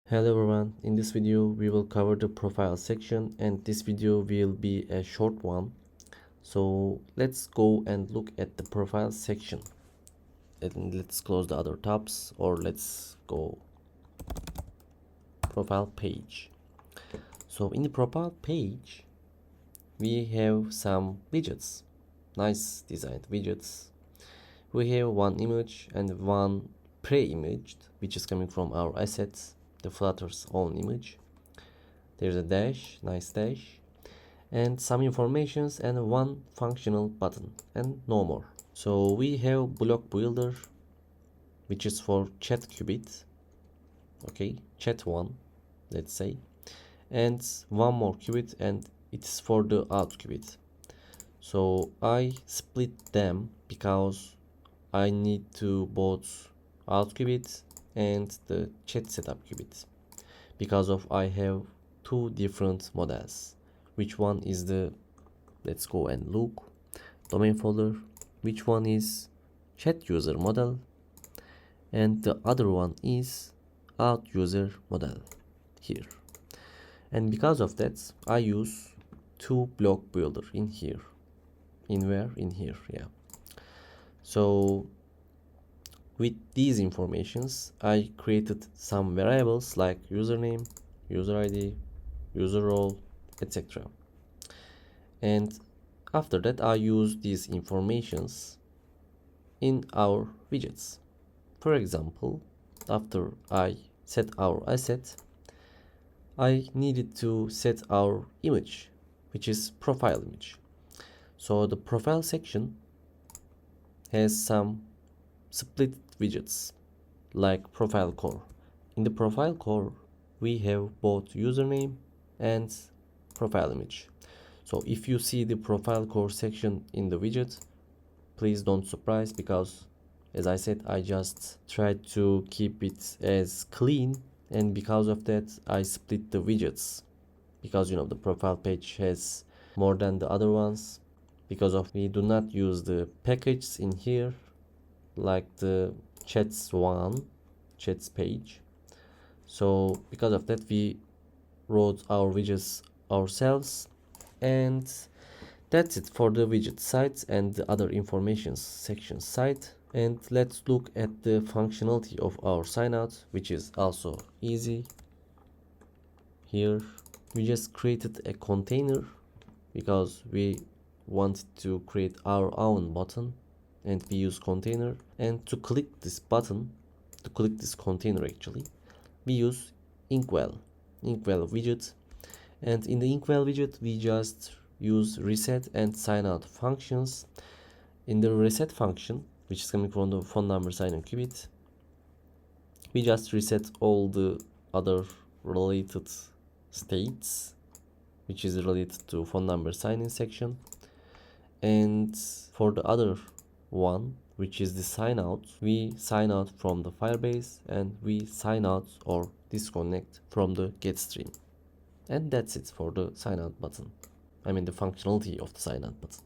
Hello everyone, in this video we will cover the profile section, and this video will be a short one. So let's go and look at the profile section, and let's close the other tabs, or let's go profile page. So in the profile page we have some widgets, nice designed widgets. We have one image and one pre-imaged, which is coming from our assets, the Flutter's own image. There's a dash, nice dash, and some informations and one functional button, and no more. So we have block builder, which is for chat qubit, okay, chat 1, let's say, and one more qubit, and it's for the out qubit. So I split them because I need to both out qubit and the chat setup qubit, because of I have two different models. Which one is the, let's go and look, domain folder, which one is chat user model and the other one is out user model here. And because of that I use two block builder in here. In where? In here, yeah. So with these informations I created some variables like username, user ID, user role, etc. And after that I use these informations in our widgets. For example, after I set our asset, I needed to set our image, which is profile image. So the profile section has some split widgets like profile core. In the profile core we have both username and profile image. So if you see the profile core section in the widget, please don't surprise, because as I said, I just tried to keep it as clean, and because of that I split the widgets, because the profile page has more than the other ones, because of we do not use the packages in here like the chats page. So because of that we wrote our widgets ourselves. And that's it for the widget side and the other information section side. And let's look at the functionality of our signout, which is also easy. Here we just created a container because we wanted to create our own button, and we use container. And to click this button, to click this container actually, we use inkwell widget. And in the inkwell widget we just use reset and signout functions. In the reset function, which is coming from the phone number sign-in qubit, we just reset all the other related states, which is related to phone number sign-in section. And for the other one, which is the sign out, we sign out from the Firebase and we sign out or disconnect from the GetStream. And that's it for the sign out button. I mean the functionality of the sign out button.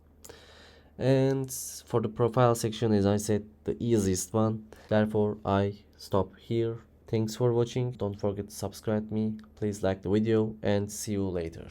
And for the profile section, as I said, the easiest one. Therefore I stop here. Thanks for watching. Don't forget to subscribe me. Please like the video and see you later.